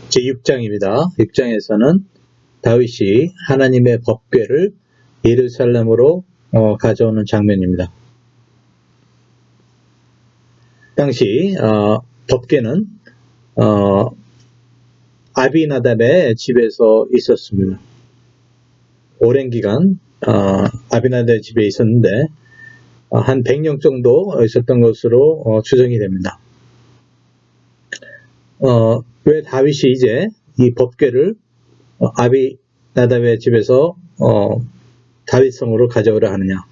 제6장입니다. 6장에서는 다윗이 하나님의 법궤를 예루살렘으로 가져오는 장면입니다. 당시 법궤는 아비나답의 집에서 있었습니다. 오랜 기간 아비나답의 집에 있었는데 한 100년 정도 있었던 것으로 추정이 됩니다. 왜 다윗이 이제 이 법궤를 아비나답의 집에서 다윗성으로 가져오려 하느냐?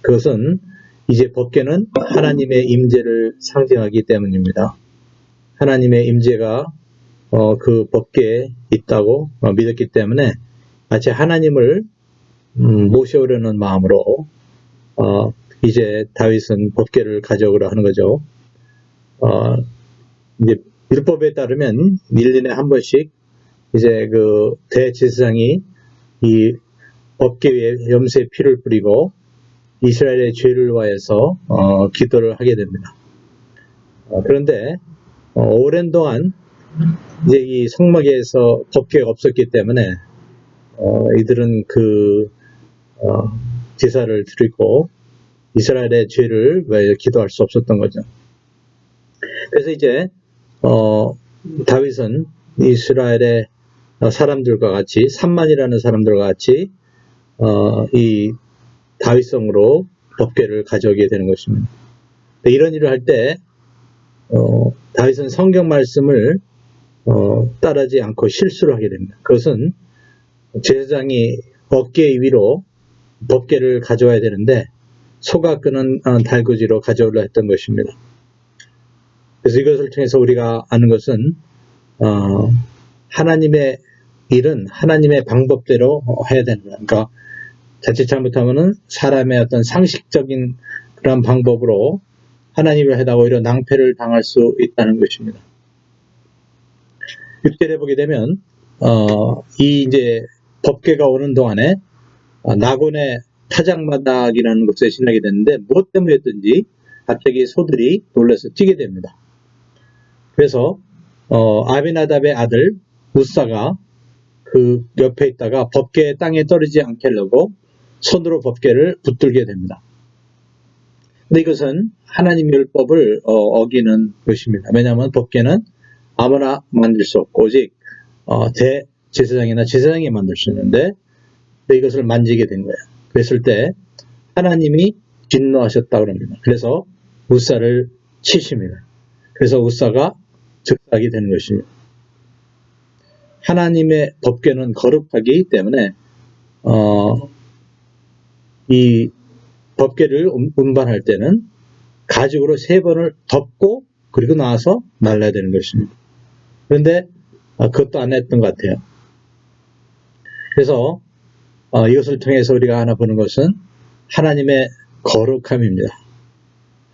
그것은 이제 법궤는 하나님의 임재를 상징하기 때문입니다. 하나님의 임재가 그 법궤에 있다고 믿었기 때문에 마치 하나님을 모셔오려는 마음으로 이제 다윗은 법궤를 가져오려 하는 거죠. 이제 율법에 따르면 1년에 한 번씩 이제 그 대제사장이 이 법궤 위에 염소의 피를 뿌리고 이스라엘의 죄를 위해서 기도를 하게 됩니다. 그런데 오랜 동안 이제 이 성막에서 법궤가 없었기 때문에 이들은 그 제사를 드리고 이스라엘의 죄를 위해 기도할 수 없었던 거죠. 그래서 이제 다윗은 이스라엘의 사람들과 같이 3만이라는 사람들과 같이 이 다윗성으로 법궤를 가져오게 되는 것입니다. 이런 일을 할 때 다윗은 성경 말씀을 따르지 않고 실수를 하게 됩니다. 그것은 제사장이 어깨 위로 법궤를 가져와야 되는데 소가 끄는 달구지로 가져오려 했던 것입니다. 그래서 이것을 통해서 우리가 아는 것은 하나님의 일은 하나님의 방법대로 해야 된다. 그러니까 자칫 잘못하면은 사람의 어떤 상식적인 그런 방법으로 하나님을 하다가 오히려 낭패를 당할 수 있다는 것입니다. 6절에 보게 되면 이 이제 법궤가 오는 동안에 나곤의 타작마당이라는 곳에 지나게 됐는데 무엇 때문이었든지 갑자기 소들이 놀라서 뛰게 됩니다. 그래서 아비나답의 아들 우사가 그 옆에 있다가 법궤 땅에 떨어지지 않게 하려고 손으로 법궤를 붙들게 됩니다. 근데 이것은 하나님의 율법을 어기는 것입니다. 왜냐하면 법궤는 아무나 만들 수 없고 오직 대제사장이나 제사장이 만들 수 있는데 이것을 만지게 된 거예요. 그랬을 때 하나님이 진노하셨다고 합니다. 그래서 우사를 치십니다. 그래서 우사가 즉사하게 되는 것입니다. 하나님의 법궤는 거룩하기 때문에 이 법궤를 운반할 때는 가죽으로 3번을 덮고 그리고 나와서 날라야 되는 것입니다. 그런데 그것도 안 했던 것 같아요. 그래서 이것을 통해서 우리가 하나 보는 것은 하나님의 거룩함입니다.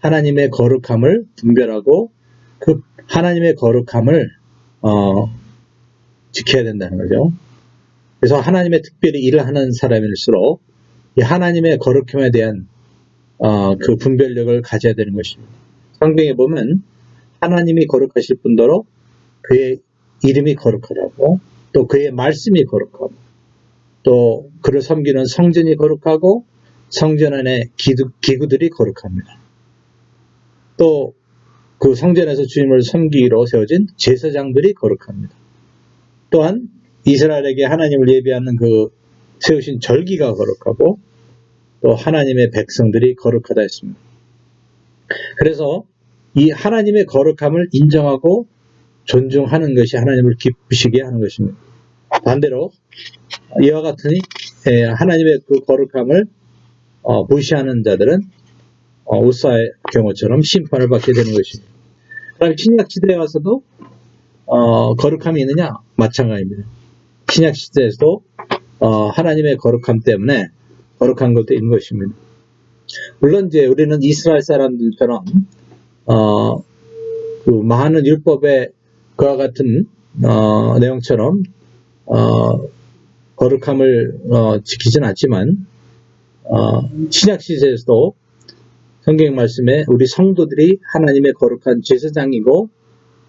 하나님의 거룩함을 분별하고 그 하나님의 거룩함을 지켜야 된다는 거죠. 그래서 하나님의 특별히 일을 하는 사람일수록 이 하나님의 거룩함에 대한 그 분별력을 가져야 되는 것입니다. 성경에 보면 하나님이 거룩하실 뿐더러 그의 이름이 거룩하다고 또 그의 말씀이 거룩하고 또 그를 섬기는 성전이 거룩하고 성전 안에 기구들이 거룩합니다. 또 그 성전에서 주님을 섬기기로 세워진 제사장들이 거룩합니다. 또한 이스라엘에게 하나님을 예배하는 그 세우신 절기가 거룩하고 또 하나님의 백성들이 거룩하다 했습니다. 그래서 이 하나님의 거룩함을 인정하고 존중하는 것이 하나님을 기쁘시게 하는 것입니다. 반대로 이와 같으니 하나님의 그 거룩함을 무시하는 자들은 우사의 경우처럼 심판을 받게 되는 것입니다. 그다음에 신약 시대에 와서도 거룩함이 있느냐? 마찬가지입니다. 신약 시대에서도 하나님의 거룩함 때문에 거룩한 것도 있는 것입니다. 물론 이제 우리는 이스라엘 사람들처럼 그 많은 율법의 그와 같은 내용처럼 거룩함을 지키진 않지만 신약 시대에서도 성경 말씀에 우리 성도들이 하나님의 거룩한 제사장이고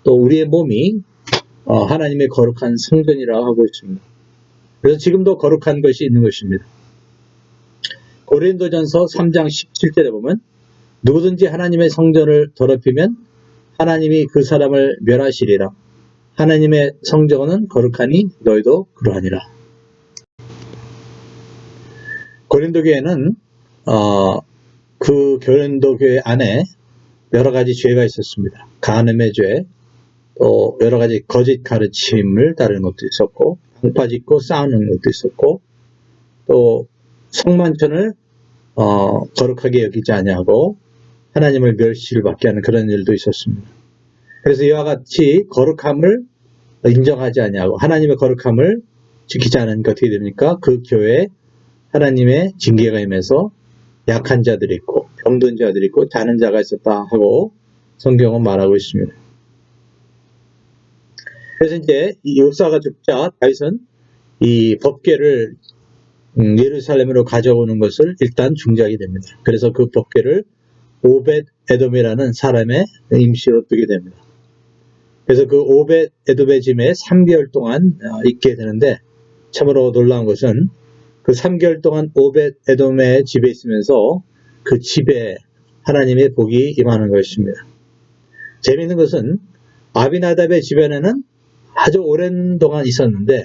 또 우리의 몸이 하나님의 거룩한 성전이라고 하고 있습니다. 그래서 지금도 거룩한 것이 있는 것입니다. 고린도전서 3장 17절에 보면 누구든지 하나님의 성전을 더럽히면 하나님이 그 사람을 멸하시리라. 하나님의 성전은 거룩하니 너희도 그러하니라. 고린도 교회는 그 고린도 교회 안에 여러 가지 죄가 있었습니다. 간음의 죄, 또 여러 가지 거짓 가르침을 따르는 것도 있었고, 방파짓고 싸우는 것도 있었고, 또 성만천을 거룩하게 여기지 아니하고 하나님을 멸시를 받게 하는 그런 일도 있었습니다. 그래서 이와 같이 거룩함을 인정하지 아니하고 하나님의 거룩함을 지키지 않으니까 어떻게 됩니까? 그 교회에 하나님의 징계가 임해서 약한 자들이 있고 병든 자들이 있고 자는 자가 있었다 하고 성경은 말하고 있습니다. 그래서 이제 이 요사가 죽자 다윗은 이 법궤를 예루살렘으로 가져오는 것을 일단 중지하게 됩니다. 그래서 그 법궤를 오벳 에돔이라는 사람의 임시로 두게 됩니다. 그래서 그 오벳 에돔의 집에 3개월 동안 있게 되는데 참으로 놀라운 것은 그 3개월 동안 오벳 에돔의 집에 있으면서 그 집에 하나님의 복이 임하는 것입니다. 재미있는 것은 아비나답의 집안에는 아주 오랜 동안 있었는데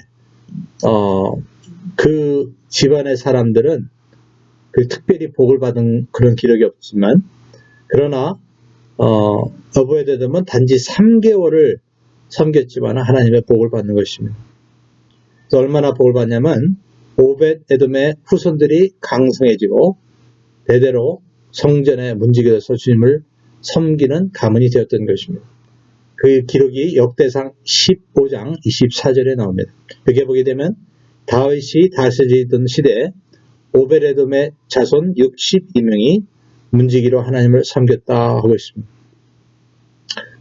그 집안의 사람들은 그 특별히 복을 받은 그런 기록이 없지만 그러나 오벳에돔은 단지 3개월을 섬겼지만 하나님의 복을 받는 것입니다. 그래서 얼마나 복을 받냐면 오벳에돔의 후손들이 강성해지고 대대로 성전에 문지기에 서 주님을 섬기는 가문이 되었던 것입니다. 그 기록이 역대상 15장 24절에 나옵니다. 여기에 보게 되면 다윗이 다스리던 시대에 오벳에돔의 자손 62명이 문지기로 하나님을 섬겼다 하고 있습니다.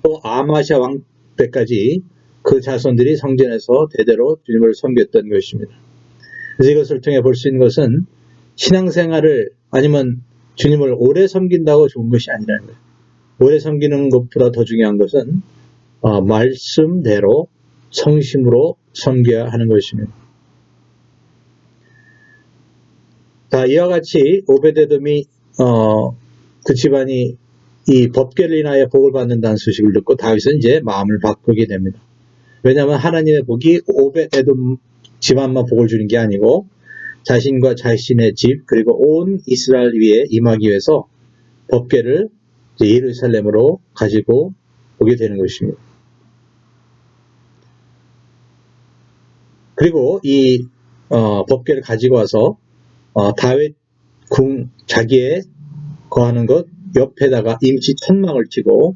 또 아마샤 왕 때까지 그 자손들이 성전에서 대대로 주님을 섬겼던 것입니다. 그래서 이것을 통해 볼 수 있는 것은 신앙생활을 아니면 주님을 오래 섬긴다고 좋은 것이 아니라는 거예요. 오래 섬기는 것보다 더 중요한 것은 말씀대로 성심으로 섬겨야 하는 것입니다. 자, 이와 같이 오벳에돔이 그 집안이 이 법궤를 인하여 복을 받는다는 소식을 듣고 다윗은 이제 마음을 바꾸게 됩니다. 왜냐하면 하나님의 복이 오벳에돔 집안만 복을 주는 게 아니고 자신과 자신의 집 그리고 온 이스라엘 위에 임하기 위해서 법궤를 예루살렘으로 가지고 오게 되는 것입니다. 그리고 이 법궤를 가지고 와서 다윗 궁 자기의 거하는 것 옆에다가 임시 천막을 치고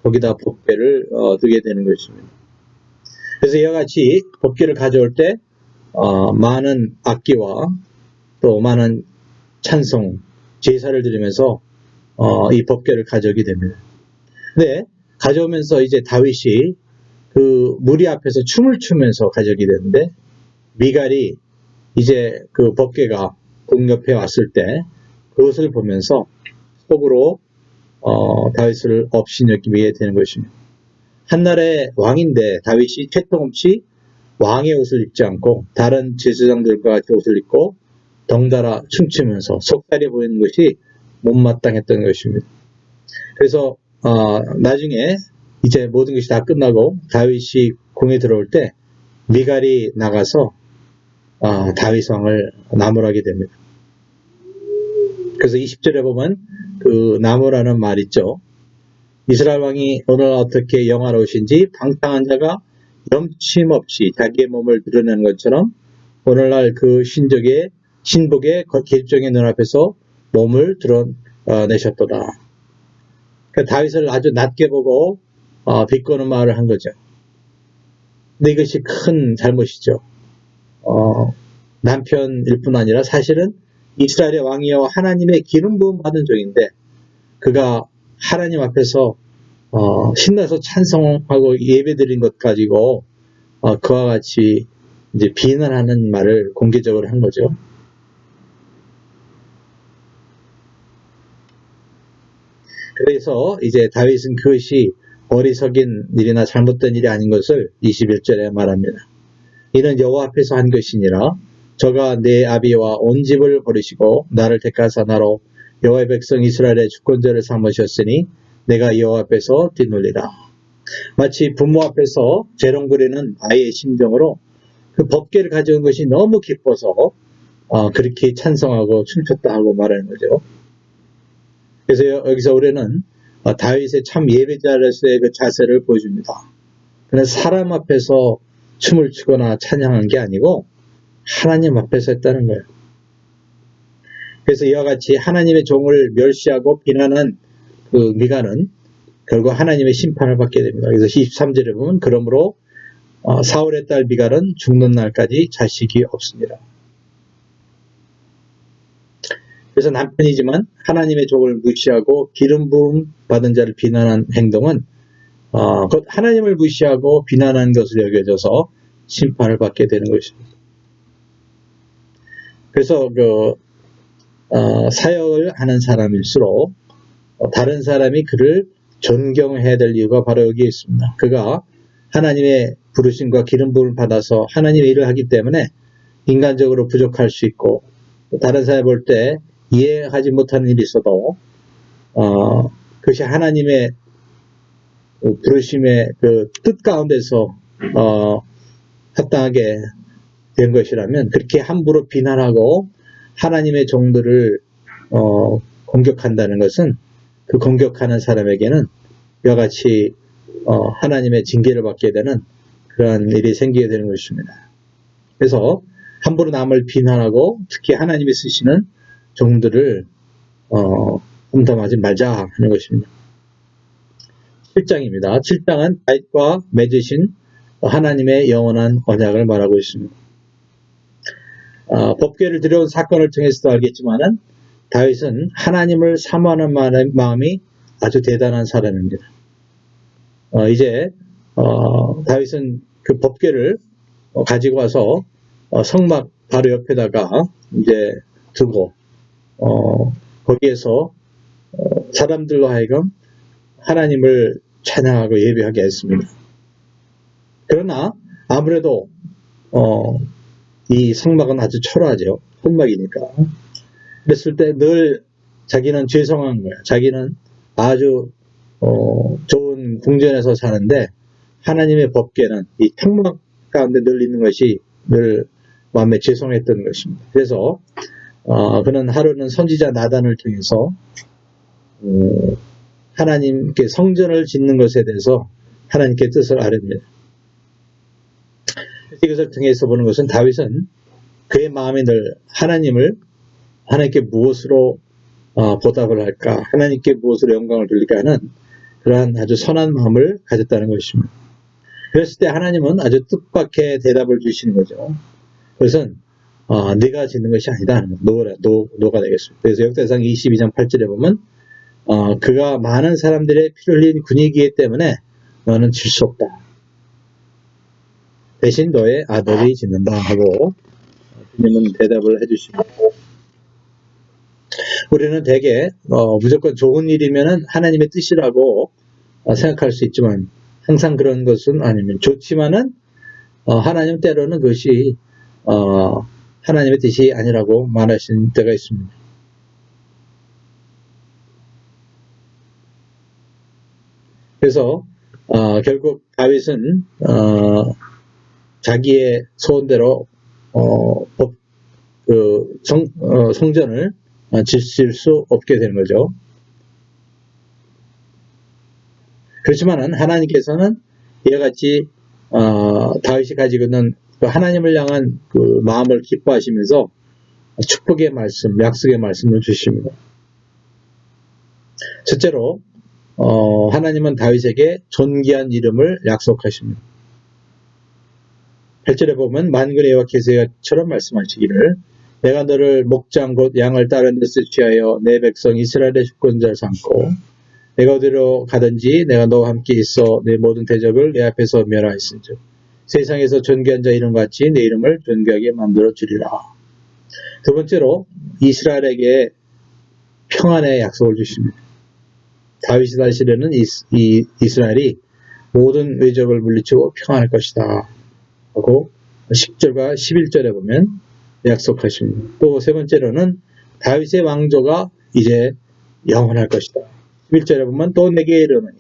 거기다 법궤를 두게 되는 것입니다. 그래서 이와 같이 법궤를 가져올 때 많은 악기와 또 많은 찬송, 제사를 드리면서 이 법궤를 가져오게 됩니다. 근데 가져오면서 이제 다윗이 그 무리 앞에서 춤을 추면서 가져오게 되는데 미갈이 이제 그 법궤가 궁 옆에 왔을 때 그것을 보면서 속으로 다윗을 업신여기게 되는 것입니다. 한날의 왕인데 다윗이 채통없이 왕의 옷을 입지 않고 다른 제사장들과 같이 옷을 입고 덩달아 춤추면서 속살이 보이는 것이 못마땅했던 것입니다. 그래서 나중에 이제 모든 것이 다 끝나고 다윗이 궁에 들어올 때 미갈이 나가서 다윗 왕을 나무라게 됩니다. 그래서 20절에 보면 그 나무라는 말 있죠. 이스라엘 왕이 오늘 어떻게 영화로우신지 방탕한 자가 염침 없이 자기의 몸을 드러내는 것처럼 오늘날 그 신복의 길종의 눈앞에서 몸을 드러내셨도다. 그러니까 다윗을 아주 낮게 보고 비꼬는 말을 한 거죠. 근데 이것이 큰 잘못이죠. 남편일 뿐 아니라 사실은 이스라엘의 왕이여 하나님의 기름 부음 받은 종인데 그가 하나님 앞에서 신나서 찬송하고 예배드린 것 가지고 그와 같이 이제 비난하는 말을 공개적으로 한 거죠. 그래서 이제 다윗은 그것이 어리석인 일이나 잘못된 일이 아닌 것을 21절에 말합니다. 이는 여호와 앞에서 한 것이니라. 저가 내 아비와 온 집을 버리시고 나를 택하사 나로 여호와의 백성 이스라엘의 주권자를 삼으셨으니 내가 여호와 앞에서 뒤놀리라. 마치 부모 앞에서 재롱부리는 아이의 심정으로 그 법궤를 가져온 것이 너무 기뻐서 그렇게 찬성하고 춤췄다 하고 말하는 거죠. 그래서 여기서 우리는 다윗의 참 예배자로서의 그 자세를 보여줍니다. 그는 사람 앞에서 춤을 추거나 찬양한 게 아니고 하나님 앞에서 했다는 거예요. 그래서 이와 같이 하나님의 종을 멸시하고 비난한 그 미가는 결국 하나님의 심판을 받게 됩니다. 그래서 23절에 보면 그러므로 사울의 딸 미갈은 죽는 날까지 자식이 없습니다. 그래서 남편이지만 하나님의 종을 무시하고 기름 부음 받은 자를 비난한 행동은 곧 하나님을 무시하고 비난한 것을 여겨져서 심판을 받게 되는 것입니다. 그래서 사역을 하는 사람일수록 다른 사람이 그를 존경해야 될 이유가 바로 여기에 있습니다. 그가 하나님의 부르심과 기름 부음을 받아서 하나님의 일을 하기 때문에 인간적으로 부족할 수 있고 다른 사람이 볼 때 이해하지 못하는 일이 있어도 그것이 하나님의 부르심의 그 뜻 가운데서 합당하게 된 것이라면 그렇게 함부로 비난하고 하나님의 종들을 공격한다는 것은 그 공격하는 사람에게는 이와 같이 하나님의 징계를 받게 되는 그러한 일이 생기게 되는 것입니다. 그래서 함부로 남을 비난하고 특히 하나님이 쓰시는 종들을 험담하지 말자 하는 것입니다. 7장입니다. 7장은 다윗과 맺으신 하나님의 영원한 언약을 말하고 있습니다. 법궤를 들여온 사건을 통해서도 알겠지만은 다윗은 하나님을 사모하는 마음이 아주 대단한 사람입니다. 이제 다윗은 그 법궤를 가지고 와서 성막 바로 옆에다가 이제 두고 거기에서 사람들로 하여금 하나님을 찬양하고 예배하게 했습니다. 그러나 아무래도 이 성막은 아주 초라하죠. 성막이니까. 그랬을 때 늘 자기는 죄송한 거예요. 자기는 아주 좋은 궁전에서 사는데 하나님의 법궤는 이 평막 가운데 늘 있는 것이 늘 마음에 죄송했던 것입니다. 그래서 그는 하루는 선지자 나단을 통해서 하나님께 성전을 짓는 것에 대해서 하나님께 뜻을 아릅니다. 이것을 통해서 보는 것은 다윗은 그의 마음에 늘 하나님께 무엇으로 보답을 할까, 하나님께 무엇으로 영광을 돌릴까 하는 그러한 아주 선한 마음을 가졌다는 것입니다. 그랬을 때 하나님은 아주 뜻밖의 대답을 주시는 거죠. 그것은 네가 짓는 것이 아니다. 노가 되겠습니다. 그래서 역대상 22장 8절에 보면 그가 많은 사람들의 피를 흘린 군이기 때문에 너는 질 수 없다. 대신 너의 아들이 짓는다 하고 주님은 대답을 해주십니다. 우리는 대개 무조건 좋은 일이면 하나님의 뜻이라고 생각할 수 있지만 항상 그런 것은 아닙니다. 좋지만은 하나님 때로는 그것이 하나님의 뜻이 아니라고 말하신 때가 있습니다. 그래서 결국 다윗은 자기의 소원대로 성전을 짓을 수 없게 되는 거죠. 그렇지만은 하나님께서는 이와 같이 다윗이 가지고 있는 그 하나님을 향한 그 마음을 기뻐하시면서 축복의 말씀, 약속의 말씀을 주십니다. 첫째로 하나님은 다윗에게 존귀한 이름을 약속하십니다. 8절에 보면 만군의 여호와께서처럼 말씀하시기를 내가 너를 목장 곧 양을 따르는 데서 취하여 내 백성 이스라엘의 주권자를 삼고 내가 어디로 가든지 내가 너와 함께 있어 내 모든 대적을 내 앞에서 멸하였은즉 세상에서 존귀한 자 이름같이 내 이름을 존귀하게 만들어 주리라. 두 번째로 이스라엘에게 평안의 약속을 주십니다. 다윗이 다스리는 이스라엘이 모든 외적을 물리치고 평안할 것이다 하고 10절과 11절에 보면 약속하십니다. 또 세 번째로는 다윗의 왕조가 이제 영원할 것이다. 11절에 보면 또 내게 이르노니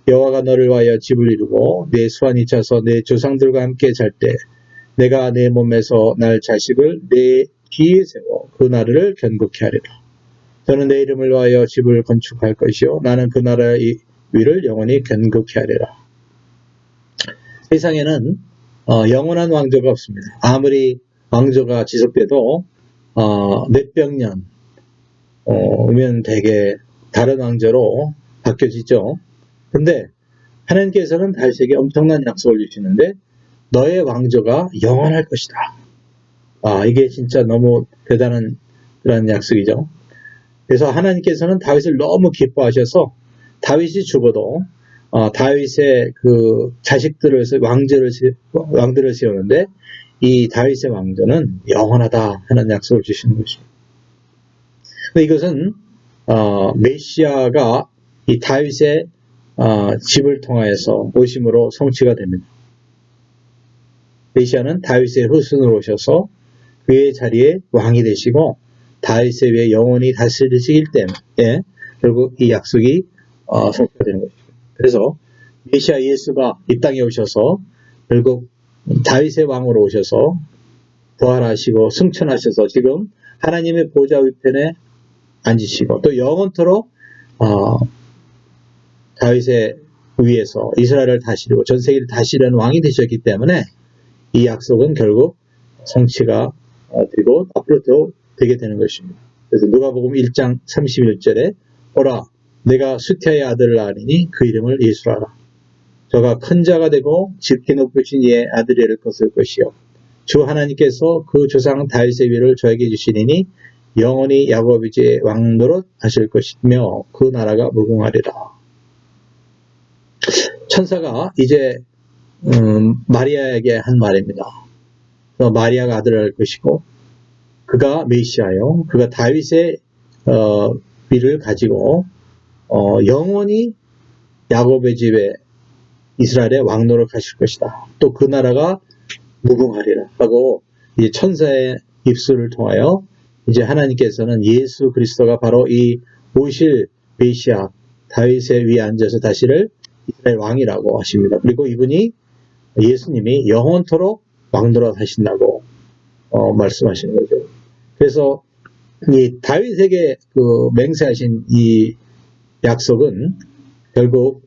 여호와가 너를 위하여 집을 이루고 내 수완이 차서 내 조상들과 함께 잘 때 내가 내 몸에서 날 자식을 내 뒤에 세워 그 나라를 견고케 하리라. 저는 내 이름을 위하여 집을 건축할 것이요 나는 그 나라의 위를 영원히 견고케 하리라. 세상에는 영원한 왕조가 없습니다. 아무리 왕조가 지속돼도 몇백 년이면 되게 다른 왕조로 바뀌어지죠. 근데 하나님께서는 다윗에게 엄청난 약속을 주시는데 너의 왕조가 영원할 것이다. 이게 진짜 너무 대단한 그런 약속이죠. 그래서 하나님께서는 다윗을 너무 기뻐하셔서 다윗이 죽어도 다윗의 그 자식들을 왕들을 세우는데 이 다윗의 왕조는 영원하다 하는 약속을 주시는 것입니다. 이것은 메시아가 이 다윗의 집을 통하여서 오심으로 성취가 됩니다. 메시아는 다윗의 후손으로 오셔서 그의 자리에 왕이 되시고 다윗의 위에 영원히 다스리시기 때문에 결국 이 약속이 성취가 되는 것입니다. 그래서 메시아 예수가 이 땅에 오셔서 결국 다윗의 왕으로 오셔서 부활하시고 승천하셔서 지금 하나님의 보좌 우편에 앉으시고 또 영원토록 다윗의 위에서 이스라엘을 다스리고 전 세계를 다스리는 왕이 되셨기 때문에 이 약속은 결국 성취가 되고 앞으로 더 되게 되는 것입니다. 그래서 누가복음 1장 31절에 오라 내가 수태의 아들을 낳으리니 그 이름을 예수라 하라. 저가 큰 자가 되고 지극히 높으신 이의 아들이 될 것이요 주 하나님께서 그 조상 다윗의 위를 저에게 주시리니 영원히 야곱의 집에 왕노릇 하실 것이며 그 나라가 무궁하리라. 천사가 이제 마리아에게 한 말입니다. 마리아가 아들을 할 것이고 그가 메시아요. 그가 다윗의 위를 가지고 영원히 야곱의 집에 이스라엘의 왕노릇 하실 것이다. 또 그 나라가 무궁하리라 하고 이제 천사의 입술을 통하여 이제 하나님께서는 예수 그리스도가 바로 이 오실 메시아 다윗의 위에 앉아서 다시를 이스라엘 왕이라고 하십니다. 그리고 이분이 예수님이 영원토록 왕노릇 하신다고 말씀하시는 거죠. 그래서 이 다윗에게 그 맹세하신 이 약속은 결국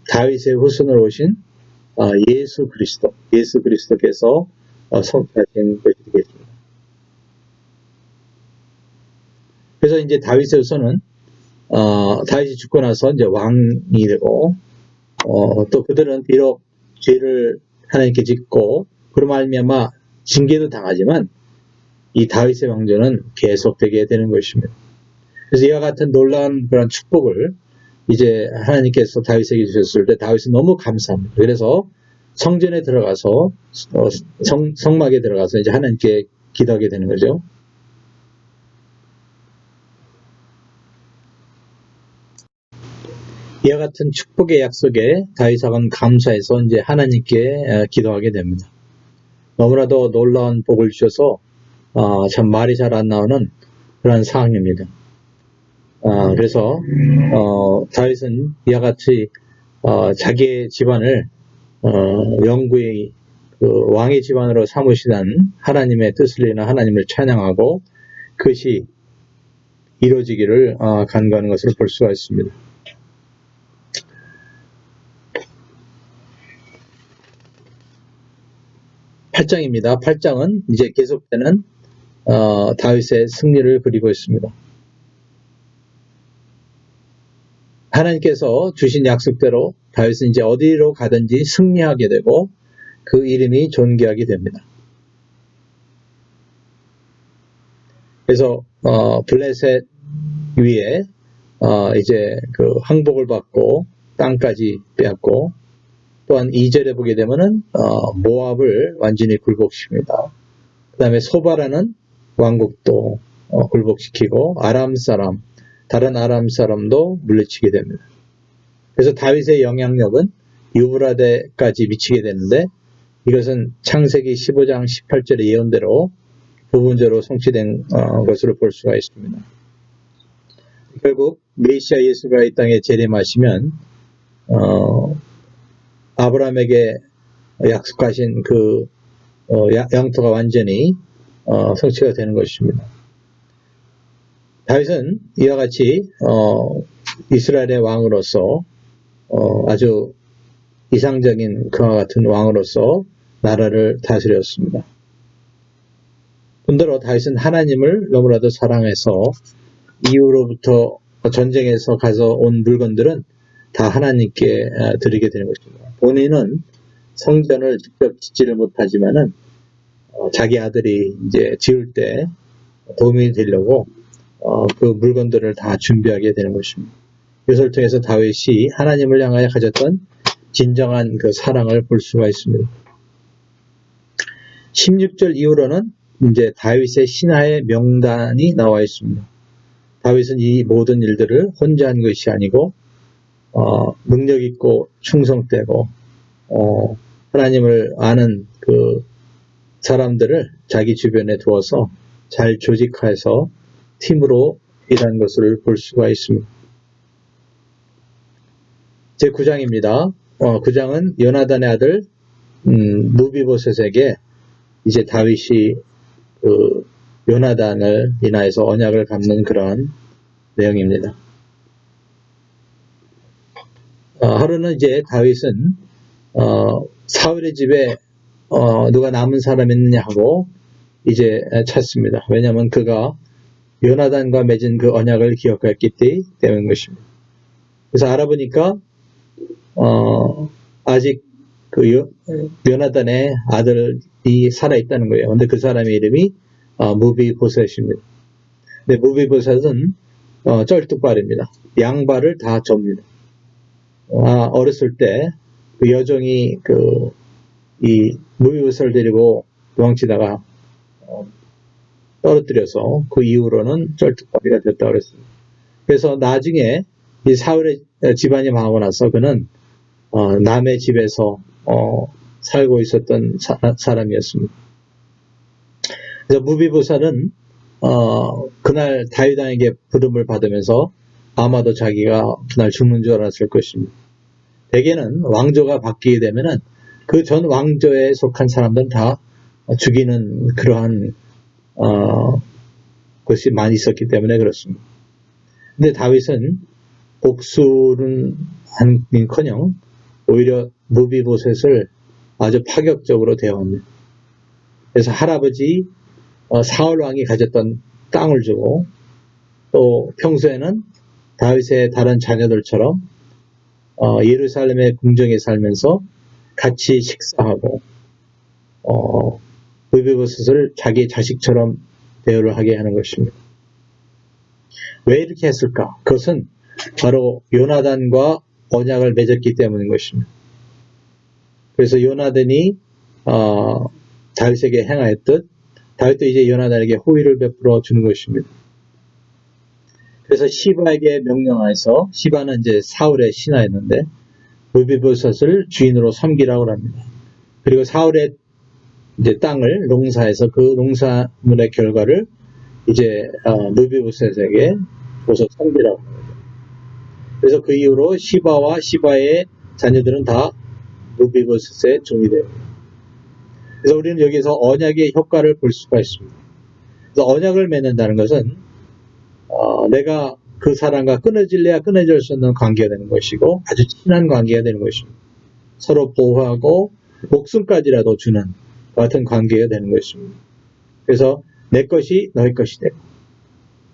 다윗의 후손으로 오신 예수 그리스도께서 성취하신 것이 되겠습니다. 그래서 이제 다윗의 후손은 다윗이 죽고 나서 이제 왕이 되고 또 그들은 비록 죄를 하나님께 짓고 그로 말미암아 징계도 당하지만 이 다윗의 왕조는 계속되게 되는 것입니다. 그래서 이와 같은 놀라운 그런 축복을 이제 하나님께서 다윗에게 주셨을 때 다윗은 너무 감사합니다. 그래서 성전에 들어가서 성막에 들어가서 이제 하나님께 기도하게 되는 거죠. 이와 같은 축복의 약속에 다윗은 감사해서 이제 하나님께 기도하게 됩니다. 너무나도 놀라운 복을 주셔서 참 말이 잘 안 나오는 그런 상황입니다. 그래서 다윗은 이와 같이 자기의 집안을 영구의 그 왕의 집안으로 삼으시는 하나님의 뜻을 인하 하나님을 찬양하고 그것이 이루어지기를 간구하는 것을 볼 수가 있습니다. 8장입니다. 8장은 이제 계속되는 다윗의 승리를 그리고 있습니다. 하나님께서 주신 약속대로 다윗은 이제 어디로 가든지 승리하게 되고 그 이름이 존귀하게 됩니다. 그래서 블레셋 위에 이제 그 항복을 받고 땅까지 빼앗고 또한 2절에 보게 되면은 모압을 완전히 굴복시킵니다. 그 다음에 소바라는 왕국도 굴복시키고 다른 아람 사람도 물리치게 됩니다. 그래서 다윗의 영향력은 유브라데까지 미치게 되는데 이것은 창세기 15장 18절의 예언대로 부분적으로 성취된 것으로 볼 수가 있습니다. 결국 메시아 예수가 이 땅에 재림하시면 아브라함에게 약속하신 그 영토가 완전히 성취가 되는 것입니다. 다윗은 이와 같이 이스라엘의 왕으로서 아주 이상적인 그와 같은 왕으로서 나라를 다스렸습니다. 뿐더러 다윗은 하나님을 너무나도 사랑해서 이후로부터 전쟁에서 가져온 물건들은 다 하나님께 드리게 되는 것입니다. 본인은 성전을 직접 짓지를 못하지만은 자기 아들이 이제 지을 때 도움이 되려고 그 물건들을 다 준비하게 되는 것입니다. 이것을 통해서 다윗이 하나님을 향하여 가졌던 진정한 그 사랑을 볼 수가 있습니다. 16절 이후로는 이제 다윗의 신하의 명단이 나와 있습니다. 다윗은 이 모든 일들을 혼자 한 것이 아니고 능력 있고 충성되고 하나님을 아는 그 사람들을 자기 주변에 두어서 잘 조직해서 팀으로 일한 것을 볼 수가 있습니다. 제 9장입니다. 9장은 요나단의 아들 무비보셋에게 이제 다윗이 그 요나단을 인하여서 언약을 갚는 그런 내용입니다. 하루는 이제 다윗은 사울의 집에 누가 남은 사람이 있느냐 하고 이제 찾습니다. 왜냐하면 그가 요나단과 맺은 그 언약을 기억했기 때문인 것입니다. 그래서 알아보니까 아직 그 요나단의 아들이 살아있다는 거예요. 근데 그 사람의 이름이 무비보셋입니다. 근데 무비보셋은 쩔뚝발입니다. 양발을 다 접니다. 어렸을 때 그 여종이 이 무비보셋을 데리고 도망치다가 떨어뜨려서 그 이후로는 쩔뚝발이가 됐다고 그랬습니다. 그래서 나중에 이 사울의 집안이 망하고 나서 그는 남의 집에서 살고 있었던 사람이었습니다. 그래서 무비보셋은 그날 다윗 왕에게 부름을 받으면서 아마도 자기가 그날 죽는 줄 알았을 것입니다. 대개는 왕조가 바뀌게 되면은 그 전 왕조에 속한 사람들은 다 죽이는 그러한 것이 많이 있었기 때문에 그렇습니다. 근데 다윗은 복수는 하는커녕 오히려 무비보셋을 아주 파격적으로 대합니다. 그래서 할아버지 사울 왕이 가졌던 땅을 주고 또 평소에는 다윗의 다른 자녀들처럼 예루살렘의 궁정에 살면서 같이 식사하고 무비보셋을 자기 자식처럼 대우를 하게 하는 것입니다. 왜 이렇게 했을까? 그것은 바로 요나단과 언약을 맺었기 때문인 것입니다. 그래서 요나단이 다윗에게 행하였듯 다윗도 이제 요나단에게 호의를 베풀어 주는 것입니다. 그래서 시바에게 명령하여서 시바는 이제 사울의 신하였는데 무비보셋을 주인으로 섬기라고 합니다. 그리고 사울의 이제 땅을 농사해서 그 농사물의 결과를 이제 무비보셋에게 줘서 섬기라고 합니다. 그래서 그 이후로 시바와 시바의 자녀들은 다 무비보셋의 종이 됩니다. 그래서 우리는 여기서 언약의 효과를 볼 수가 있습니다. 그래서 언약을 맺는다는 것은 내가 그 사람과 끊어질래야 끊어질 수 없는 관계가 되는 것이고 아주 친한 관계가 되는 것입니다. 서로 보호하고 목숨까지라도 주는 같은 관계가 되는 것입니다. 그래서 내 것이 너의 것이 되고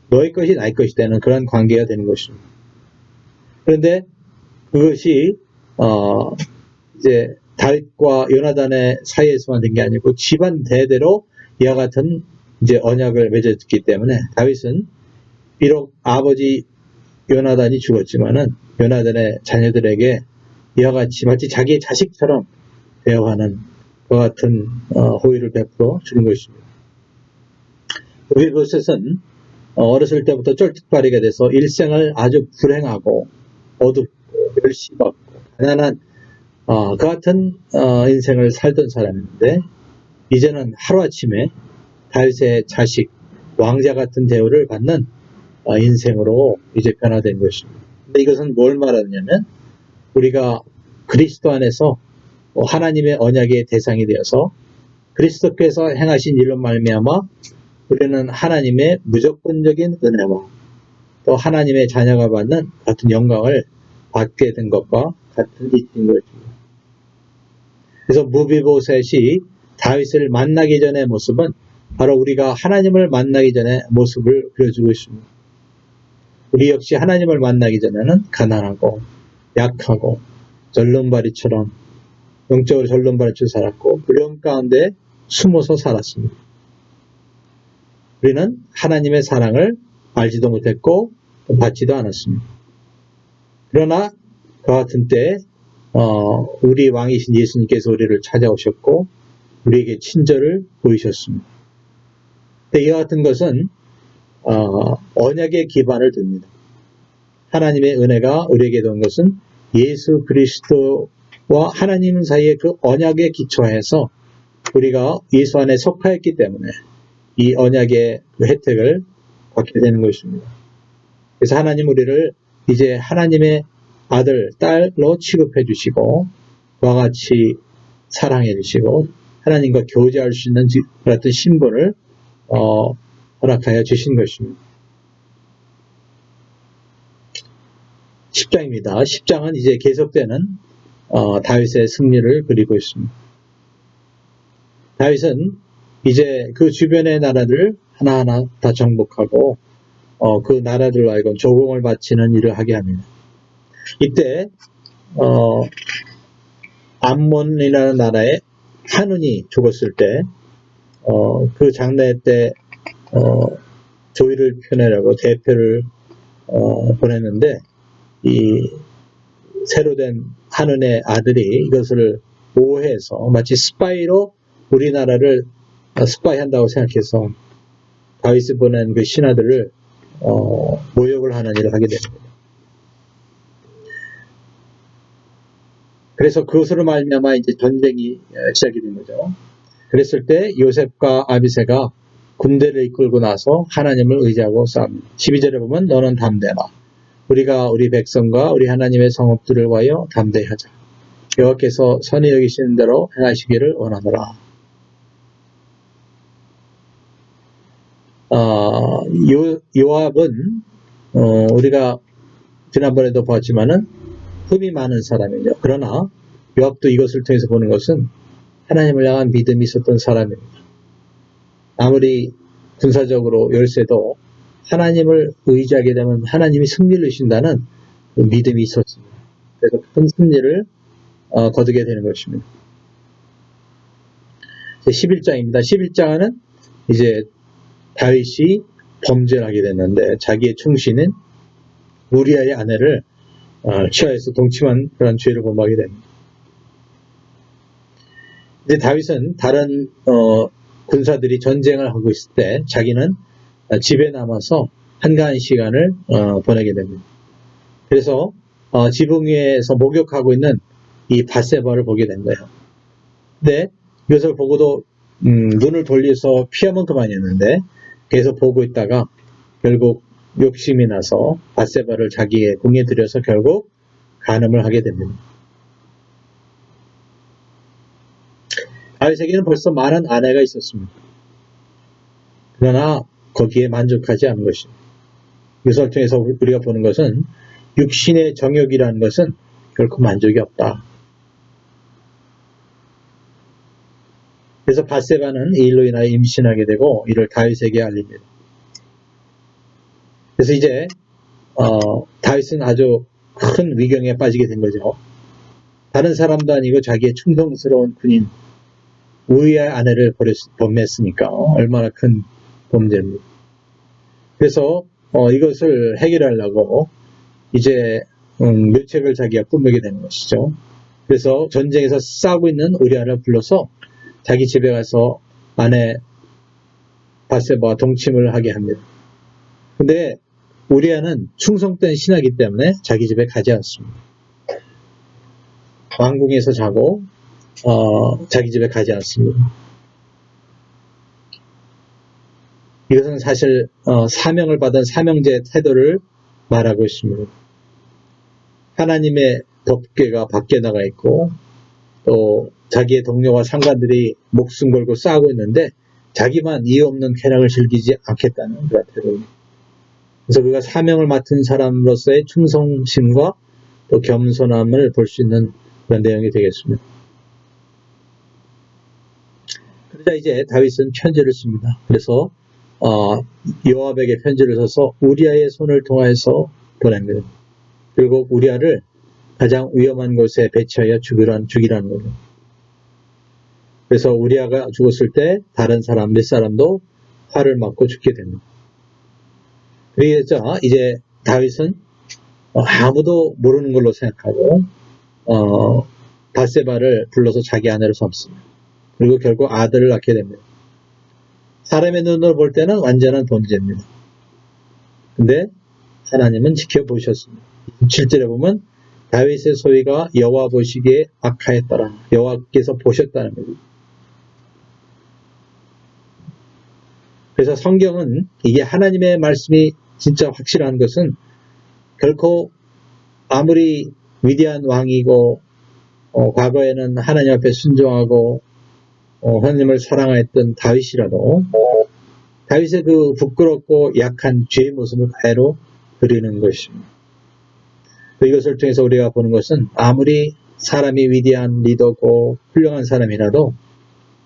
너의 것이 나의 것이 되는 그런 관계가 되는 것입니다. 그런데 그것이 이제 다윗과 요나단의 사이에서만 된 게 아니고 집안 대대로 이와 같은 이제 언약을 맺었기 때문에 다윗은 비록 아버지 요나단이 죽었지만은 요나단의 자녀들에게 이와 같이 마치 자기의 자식처럼 대하는 그와 같은 호의를 베풀어 주는 것입니다. 무비보셋은 어렸을 때부터 쩔뚝발이가 돼서 일생을 아주 불행하고 어둡고 멸시받고 가난한 그 같은 인생을 살던 사람인데 이제는 하루아침에 다윗의 자식, 왕자 같은 대우를 받는 인생으로 이제 변화된 것입니다. 근데 이것은 뭘 말하냐면 우리가 그리스도 안에서 하나님의 언약의 대상이 되어서 그리스도께서 행하신 일로 말미암아 우리는 하나님의 무조건적인 은혜와 또 하나님의 자녀가 받는 같은 영광을 받게 된 것과 같은 이치인 것입니다. 그래서 무비보셋이 다윗을 만나기 전의 모습은 바로 우리가 하나님을 만나기 전의 모습을 그려주고 있습니다. 우리 역시 하나님을 만나기 전에는 가난하고 약하고 절름발이처럼 영적으로 절름발이처럼 살았고 두려움 가운데 숨어서 살았습니다. 우리는 하나님의 사랑을 알지도 못했고 받지도 않았습니다. 그러나 그와 같은 때 우리 왕이신 예수님께서 우리를 찾아오셨고 우리에게 친절을 보이셨습니다. 이와 같은 것은 언약의 기반을 둡니다. 하나님의 은혜가 우리에게 온 것은 예수 그리스도와 하나님 사이의 그 언약에 기초해서 우리가 예수 안에 속하였기 때문에 이 언약의 그 혜택을 받게 되는 것입니다. 그래서 하나님 우리를 이제 하나님의 아들, 딸로 취급해 주시고 그와 같이 사랑해 주시고 하나님과 교제할 수 있는 그런 신분을 허락하여 주신 것입니다. 10장입니다. 10장은 이제 계속되는 다윗의 승리를 그리고 있습니다. 다윗은 이제 그 주변의 나라들 하나하나 다 정복하고 그 나라들로 하여금 조공을 바치는 일을 하게 합니다. 이때 암몬이라는 나라의 한운이 죽었을 때 그 장례 때 조의를 표내라고 대표를 보냈는데 이 새로 된 한운의 아들이 이것을 오해해서 마치 스파이로 우리나라를 스파이한다고 생각해서 다윗이 보낸 그 신하들을 모욕을 하는 일을 하게 됩니다. 그래서 그것으로 말미암아 이제 전쟁이 시작이 된 거죠. 그랬을 때 요셉과 아비새가 군대를 이끌고 나서 하나님을 의지하고 싸웁니다. 12절에 보면 너는 담대라. 우리가 우리 백성과 우리 하나님의 성읍들을 위하여 담대하자. 여호와께서 선히 여기시는 대로 행하시기를 원하노라. 요압은 우리가 지난번에도 봤지만은 흠이 많은 사람이죠. 그러나 요압도 이것을 통해서 보는 것은 하나님을 향한 믿음이 있었던 사람입니다. 아무리 군사적으로 열세도 하나님을 의지하게 되면 하나님이 승리를 주신다는 그 믿음이 있었습니다. 그래서 큰 승리를 거두게 되는 것입니다. 11장입니다. 11장은 이제 다윗이 범죄를 하게 됐는데 자기의 충신인 우리아의 아내를 취하해서 동침한 그런 죄를 범하게 됩니다. 이제 다윗은 다른 군사들이 전쟁을 하고 있을 때 자기는 집에 남아서 한가한 시간을 보내게 됩니다. 그래서 지붕 위에서 목욕하고 있는 이 밧세바를 보게 된 거예요. 근데 이것을 보고도 눈을 돌려서 피하면 그만이었는데 계속 보고 있다가 결국 욕심이 나서 밧세바를 자기의 궁에 들여서 결국 간음을 하게 됩니다. 다윗에게는 벌써 많은 아내가 있었습니다. 그러나 거기에 만족하지 않은 것입니다. 이것을 통해서 우리가 보는 것은 육신의 정욕이라는 것은 결코 만족이 없다. 그래서 밧세바는 이 일로 인하여 임신하게 되고 이를 다윗에게 알립니다. 그래서 이제 다윗은 아주 큰 위경에 빠지게 된 거죠. 다른 사람도 아니고 자기의 충성스러운 군인 우리아의 아내를 범했으니까 얼마나 큰 범죄입니다. 그래서 이것을 해결하려고 이제 묘책을 자기가 꾸미게 되는 것이죠. 그래서 전쟁에서 싸우고 있는 우리아를 불러서 자기 집에 가서 아내 밧세바와 동침을 하게 합니다. 근데 우리아는 충성된 신하이기 때문에 자기 집에 가지 않습니다. 왕궁에서 자고 자기 집에 가지 않습니다. 이것은 사실 사명을 받은 사명자의 태도를 말하고 있습니다. 하나님의 법궤가 밖에 나가 있고 또 자기의 동료와 상관들이 목숨 걸고 싸우고 있는데 자기만 이유 없는 쾌락을 즐기지 않겠다는 그런 태도입니다. 그래서 그가 사명을 맡은 사람으로서의 충성심과 또 겸손함을 볼 수 있는 그런 내용이 되겠습니다. 그러자 이제 다윗은 편지를 씁니다. 그래서 요압에게 편지를 써서 우리아의 손을 통하여서 보냅니다. 그리고 우리아를 가장 위험한 곳에 배치하여 죽이라는 거예요. 그래서 우리아가 죽었을 때 다른 사람 몇 사람도 활을 맞고 죽게 됩니다. 그래서 이제 다윗은 아무도 모르는 걸로 생각하고 바세바를 불러서 자기 아내로 삼습니다. 그리고 결국 아들을 낳게 됩니다. 사람의 눈으로 볼 때는 완전한 범죄입니다. 근데 하나님은 지켜보셨습니다. 7절에 보면 다윗의 소위가 여호와 보시기에 악하였더라. 여호와께서 보셨다는 거죠. 그래서 성경은 이게 하나님의 말씀이 진짜 확실한 것은 결코 아무리 위대한 왕이고 과거에는 하나님 앞에 순종하고 하나님을 사랑했던 다윗이라도 다윗의 그 부끄럽고 약한 죄의 모습을 그대로 그리는 것입니다. 이것을 통해서 우리가 보는 것은 아무리 사람이 위대한 리더고 훌륭한 사람이라도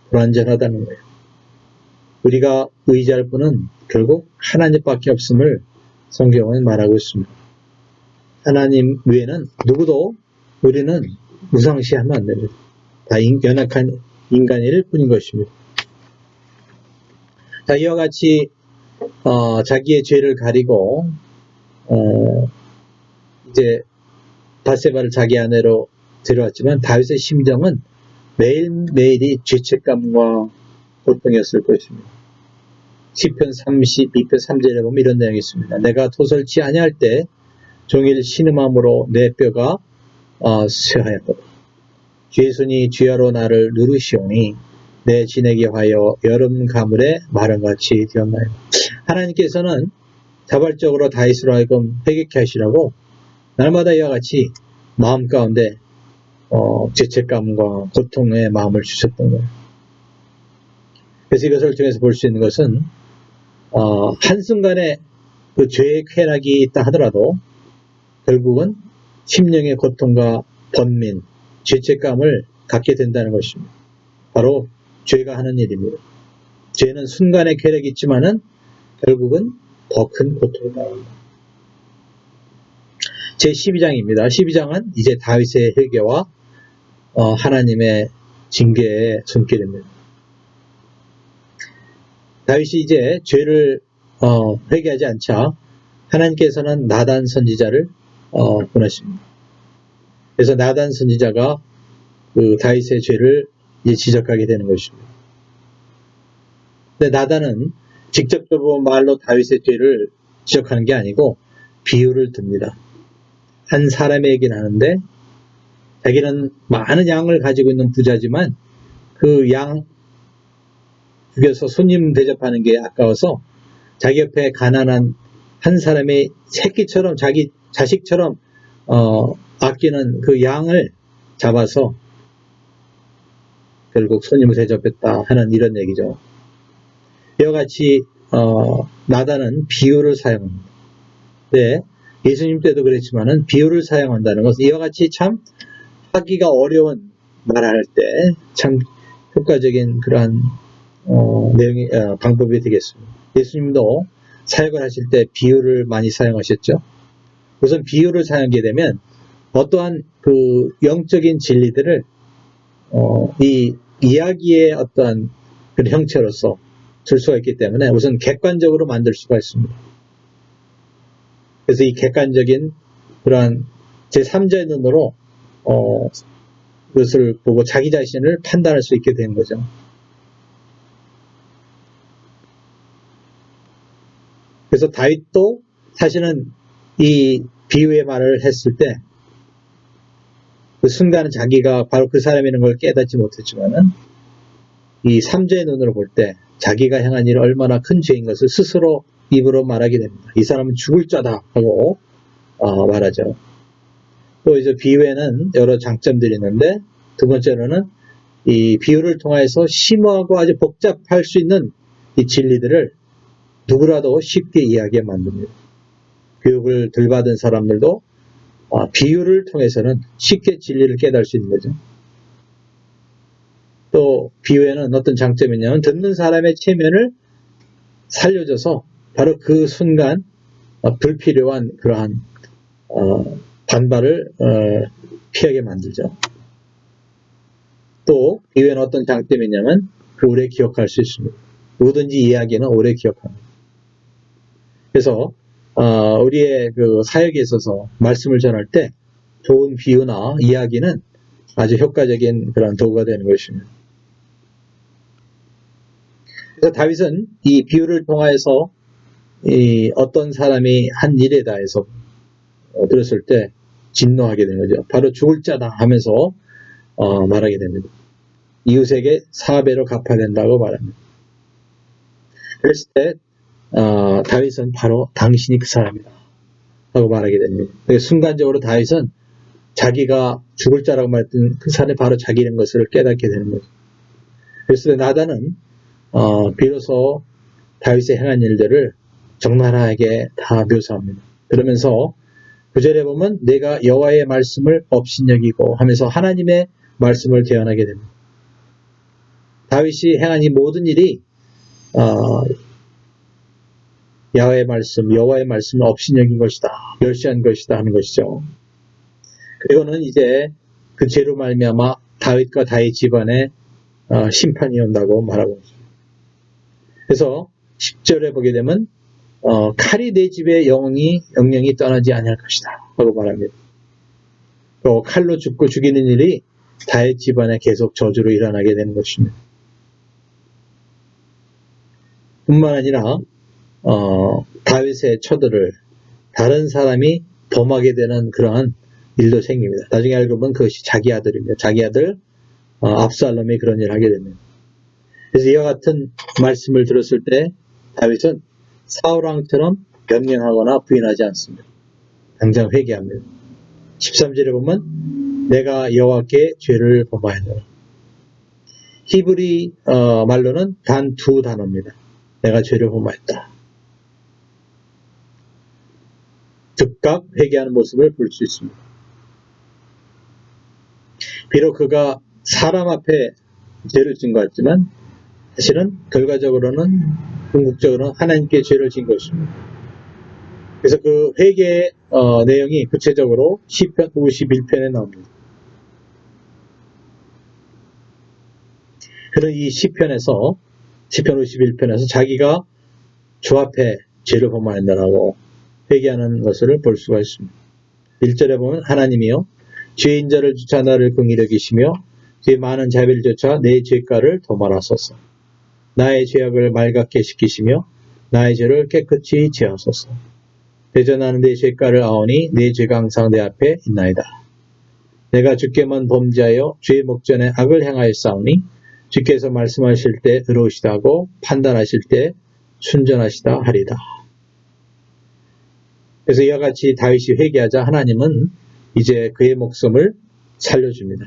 불완전하다는 거예요. 우리가 의지할 분은 결국 하나님밖에 없음을 성경은 말하고 있습니다. 하나님 외에는 누구도 우리는 무상시하면 안 됩니다. 다 연약한 인간일 뿐인 것입니다. 자, 이와 같이 자기의 죄를 가리고 이제 바세바를 자기 아내로 데려왔지만 다윗의 심정은 매일매일이 죄책감과 고통이었을 것입니다. 시편 32편 3절에 보면 이런 내용이 있습니다. 내가 도설치 아니할 때 종일 신음함으로 내 뼈가 쇠하였도다. 주의 손이 주야로 나를 누르시오니 내 진액이 하여 여름 가물에 마른같이 되었나요. 하나님께서는 자발적으로 다윗으로 하여금 회개케 하시라고 날마다 이와 같이 마음 가운데 죄책감과 고통의 마음을 주셨던 거예요. 그래서 이것을 통해서 볼 수 있는 것은 한순간에 그 죄의 쾌락이 있다 하더라도 결국은 심령의 고통과 번민, 죄책감을 갖게 된다는 것입니다. 바로 죄가 하는 일입니다. 죄는 순간의 쾌락이 있지만은 결국은 더 큰 고통을 당합니다. 제12장입니다. 12장은 이제 다윗의 회개와 하나님의 징계의 손길입니다. 다윗이 이제 죄를 회개하지 않자 하나님께서는 나단 선지자를 보내십니다. 그래서 나단 선지자가 그 다윗의 죄를 지적하게 되는 것입니다. 근데 나단은 직접적으로 말로 다윗의 죄를 지적하는 게 아니고 비유를 듭니다. 한 사람의 얘기는 하는데 자기는 많은 양을 가지고 있는 부자지만 그 양 죽여서 손님 대접하는 게 아까워서 자기 옆에 가난한 한 사람의 새끼처럼 자기 자식처럼 아끼는 그 양을 잡아서 결국 손님을 대접했다 하는 이런 얘기죠. 이와 같이 나단은 비유를 사용합니다. 네, 예수님 때도 그랬지만은 비유를 사용한다는 것은 이와 같이 참 하기가 어려운 말할 때 참 효과적인 그러한 내용이 방법이 되겠습니다. 예수님도 사역을 하실 때 비유를 많이 사용하셨죠. 우선 비유를 사용하게 되면 어떠한 그 영적인 진리들을 이 이야기의 어떠한 그런 형체로서 줄 수가 있기 때문에 우선 객관적으로 만들 수가 있습니다. 그래서 이 객관적인 그러한 제3자의 눈으로 그것을 보고 자기 자신을 판단할 수 있게 된 거죠. 그래서 다윗도 사실은 이 비유의 말을 했을 때 그 순간은 자기가 바로 그 사람이라는 걸 깨닫지 못했지만은 이 삼자의 눈으로 볼 때 자기가 행한 일이 얼마나 큰 죄인 것을 스스로 입으로 말하게 됩니다. 이 사람은 죽을 자다 하고 말하죠. 또 이제 비유에는 여러 장점들이 있는데 두 번째로는 이 비유를 통해서 심오하고 아주 복잡할 수 있는 이 진리들을 누구라도 쉽게 이해하게 만듭니다. 교육을 덜 받은 사람들도 비유를 통해서는 쉽게 진리를 깨달을 수 있는 거죠. 또 비유에는 어떤 장점이 있냐면 듣는 사람의 체면을 살려줘서 바로 그 순간 불필요한 그러한 반발을 피하게 만들죠. 또 비유에는 어떤 장점이 있냐면 오래 기억할 수 있습니다. 누구든지 이야기는 오래 기억합니다. 그래서 우리의 그 사역에 있어서 말씀을 전할 때 좋은 비유나 이야기는 아주 효과적인 그런 도구가 되는 것입니다. 그래서 다윗은 이 비유를 통해서 어떤 사람이 한 일에 대해서 들었을 때 진노하게 되는 거죠. 바로 죽을 자다 하면서 말하게 됩니다. 이웃에게 4배로 갚아야 된다고 말합니다. 그랬을 때 다윗은 바로 당신이 그 사람이다 하고 말하게 됩니다. 순간적으로 다윗은 자기가 죽을 자라고 말했던 그 사람이 바로 자기인 것을 깨닫게 되는 거죠. 그래서 나단은 비로소 다윗의 행한 일들을 적나라하게 다 묘사합니다. 그러면서 9절에 보면 내가 여호와의 말씀을 업신여기고 하면서 하나님의 말씀을 대언하게 됩니다. 다윗이 행한 이 모든 일이 여호와의 말씀을 업신여긴 것이다, 멸시한 것이다 하는 것이죠. 그리고는 이제 그 죄로 말미암아 다윗과 다윗 집안에 심판이 온다고 말하고 있습니다. 그래서 10절에 보게 되면 칼이 내 집의 영영이 떠나지 아니할 것이다 하고 말합니다. 또 칼로 죽고 죽이는 일이 다윗 집안에 계속 저주로 일어나게 되는 것입니다. 뿐만 아니라 다윗의 처들을 다른 사람이 범하게 되는 그러한 일도 생깁니다. 나중에 알고 보면 그것이 자기 아들입니다. 자기 아들 압살롬이 그런 일을 하게 됩니다. 그래서 이와 같은 말씀을 들었을 때 다윗은 사울왕처럼 변명하거나 부인하지 않습니다. 당장 회개합니다. 13절에 보면 내가 여호와께 죄를 범하였노라. 히브리 말로는 단 두 단어입니다. 내가 죄를 범하였다. 즉각 회개하는 모습을 볼 수 있습니다. 비록 그가 사람 앞에 죄를 진 것 같지만 사실은 결과적으로는 궁극적으로는 하나님께 죄를 진 것입니다. 그래서 그 회개의 내용이 구체적으로 시편 51편에 나옵니다. 그런 이 시편 51편에서 자기가 주 앞에 죄를 범하였다라고 회개하는 것을 볼 수가 있습니다. 1절에 보면 하나님이여 죄인 자를 쫓아 나를 긍휼히 여기시며 죄 많은 자비를 쫓아 내 죄가를 도말하소서. 나의 죄악을 맑게 시키시며 나의 죄를 깨끗이 지하소서. 대전하는 내 죄가를 아오니 내 죄가 항상 내 앞에 있나이다. 내가 주께만 범죄하여 죄의 목전에 악을 행하였사오니 주께서 말씀하실 때 의로우시다고 판단하실 때 순전하시다 하리다. 그래서 이와 같이 다윗이 회개하자 하나님은 이제 그의 목숨을 살려줍니다.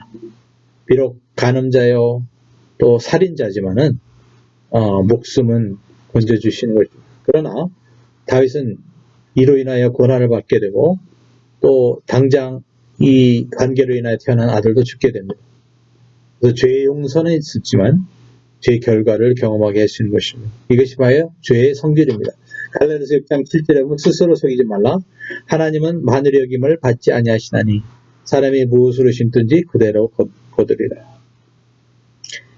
비록 간음자요 또 살인자지만은 목숨은 건져주시는 것입니다. 그러나 다윗은 이로 인하여 고난을 받게 되고 또 당장 이 관계로 인하여 태어난 아들도 죽게 됩니다. 그래서 죄의 용서는 있었지만 죄의 결과를 경험하게 하시는 것입니다. 이것이 바로 죄의 성질입니다. 갈라디아서 6장 7절에 보면 스스로 속이지 말라. 하나님은 만일의 여김을 받지 아니하시나니 사람이 무엇으로 심든지 그대로 거두리라.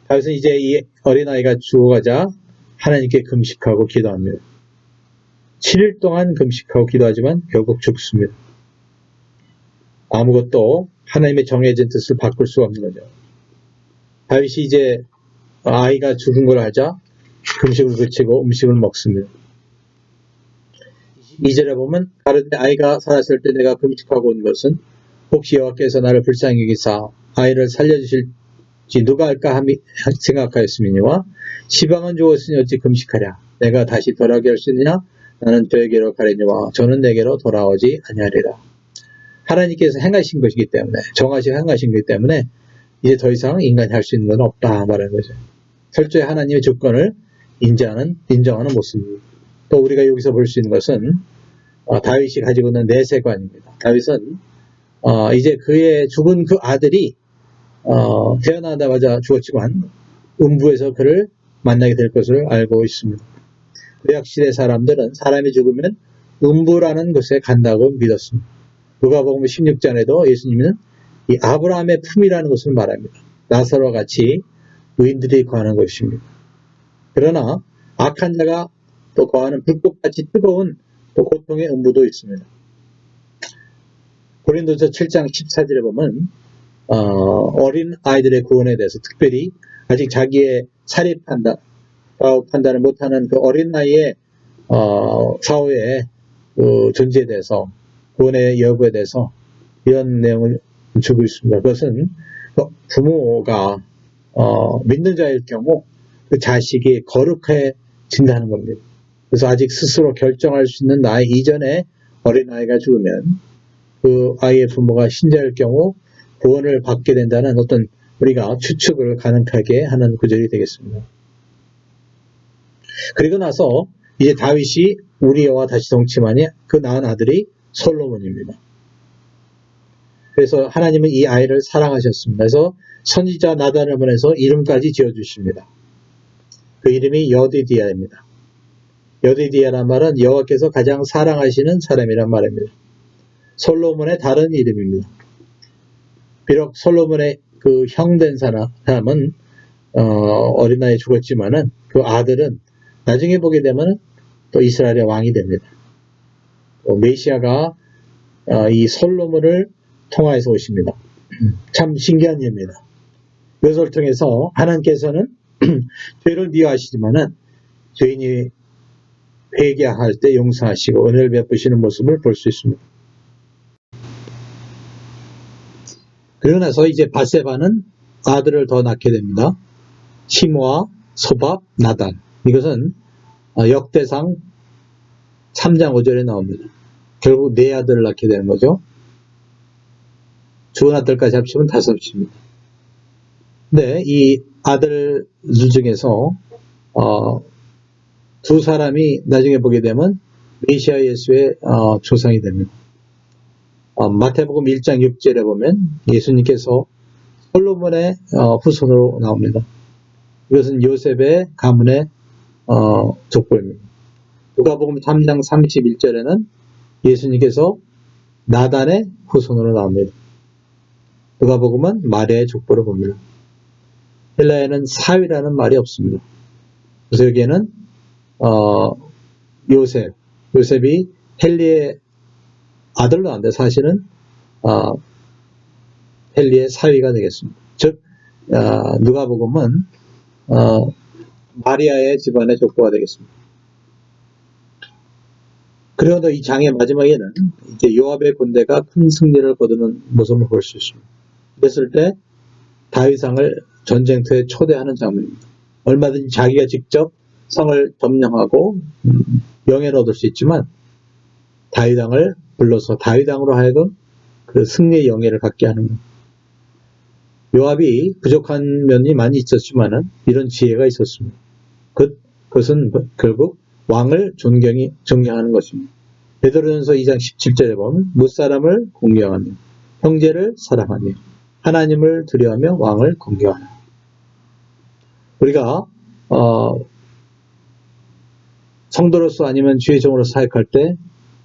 다윗은 이제 이 어린아이가 죽어가자 하나님께 금식하고 기도합니다. 7일 동안 금식하고 기도하지만 결국 죽습니다. 아무것도 하나님의 정해진 뜻을 바꿀 수가 없는 거죠. 다윗이 이제 아이가 죽은 걸 알자 금식을 그치고 음식을 먹습니다. 2절에 보면 가르데 아이가 살았을 때 내가 금식하고 온 것은 혹시 여호와께서 나를 불쌍히 여기사 아이를 살려주실지 누가 할까 생각하였으니와 시방은 주었으니 어찌 금식하랴. 내가 다시 돌아오게 할 수 있느냐. 나는 저에게로 가려니와 저는 내게로 돌아오지 아니하리라. 하나님께서 행하신 것이기 때문에, 정하시고 행하신 것이기 때문에 이제 더 이상 인간이 할 수 있는 건 없다 말하는 거죠. 철저히 하나님의 주권을 인정하는 모습입니다. 또 우리가 여기서 볼 수 있는 것은 다윗이 가지고 있는 내세관입니다. 다윗은 이제 그의 죽은 그 아들이 태어나자마자 죽었지만 음부에서 그를 만나게 될 것을 알고 있습니다. 구약시대 사람들은 사람이 죽으면 음부라는 곳에 간다고 믿었습니다. 누가복음 16장에도 예수님은 이 아브라함의 품이라는 것을 말합니다. 나사로와 같이 의인들이 거하는 것입니다. 그러나 악한 자가 또 거하는 불꽃같이 뜨거운 또 고통의 음부도 있습니다. 고린도서 7장 14절에 보면 어린 아이들의 구원에 대해서 특별히 아직 자기의 사립 판단을 못하는 그 어린 나이의 사후의 그 존재에 대해서 구원의 여부에 대해서 이런 내용을 주고 있습니다. 그것은 부모가 믿는 자일 경우 그 자식이 거룩해진다는 겁니다. 그래서 아직 스스로 결정할 수 있는 나이 이전에 어린아이가 죽으면 그 아이의 부모가 신자일 경우 구원을 받게 된다는 어떤 우리가 추측을 가능하게 하는 구절이 되겠습니다. 그리고 나서 이제 다윗이 우리아와 다시 동침하니 그 낳은 아들이 솔로몬입니다. 그래서 하나님은 이 아이를 사랑하셨습니다. 그래서 선지자 나단을 보내서 이름까지 지어주십니다. 그 이름이 여디디아입니다. 여디디아란 말은 여호와께서 가장 사랑하시는 사람이란 말입니다. 솔로몬의 다른 이름입니다. 비록 솔로몬의 그 형된 사람은 어린 나이에 죽었지만은 그 아들은 나중에 보게 되면 또 이스라엘의 왕이 됩니다. 메시아가 이 솔로몬을 통하여서 오십니다. 참 신기한 일입니다. 이것을 통해서 하나님께서는 죄를 미워하시지만은 죄인이 회개할 때 용서하시고 은혜를 베푸시는 모습을 볼 수 있습니다. 그러고 나서 이제 바세바는 아들을 더 낳게 됩니다. 시므아, 소밥, 나단. 이것은 역대상 3장 5절에 나옵니다. 결국 4아들을 낳게 되는 거죠. 죽은 아들까지 합치면 5입니다. 근데 이 아들 중에서 2사람이 나중에 보게 되면 메시아 예수의 조상이 됩니다. 마태복음 1장 6절에 보면 예수님께서 솔로몬의 후손으로 나옵니다. 이것은 요셉의 가문의 족보입니다. 누가복음 3장 31절에는 예수님께서 나단의 후손으로 나옵니다. 누가복음은 마리아의 족보를 봅니다. 헬라에는 사위라는 말이 없습니다. 그래서 여기에는 요셉이 헬리의 아들로 나왔는데 사실은 헬리의 사위가 되겠습니다. 즉 누가복음은 마리아의 집안의 족보가 되겠습니다. 그리고 이 장의 마지막에는 이제 요압의 군대가 큰 승리를 거두는 모습을 볼 수 있습니다. 그랬을 때 다윗왕을 전쟁터에 초대하는 장면입니다. 얼마든지 자기가 직접 성을 점령하고 명예를 얻을 수 있지만 다윗왕을 불러서 다윗왕으로 하여금 그 승리의 영예를 갖게 하는 겁니다. 요압이 부족한 면이 많이 있었지만은 이런 지혜가 있었습니다. 그것은 결국 왕을 존경하는 것입니다. 베드로전서 2장 17절에 보면 무사람을 공경하며 형제를 사랑하며 하나님을 두려워하며 왕을 공경하라. 우리가 성도로서 아니면 주의 종으로 사역할 때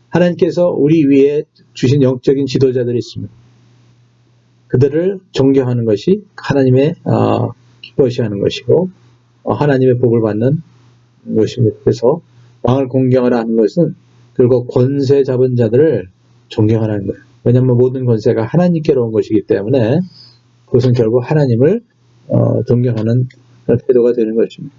하나님께서 우리 위에 주신 영적인 지도자들이 있습니다. 그들을 존경하는 것이 하나님의 기뻐하시는 것이고 하나님의 복을 받는 것입니다. 그래서 왕을 공경하라 하는 것은 결국 권세 잡은 자들을 존경하라는 거예요. 왜냐하면 모든 권세가 하나님께로 온 것이기 때문에 그것은 결국 하나님을 존경하는 태도가 되는 것입니다.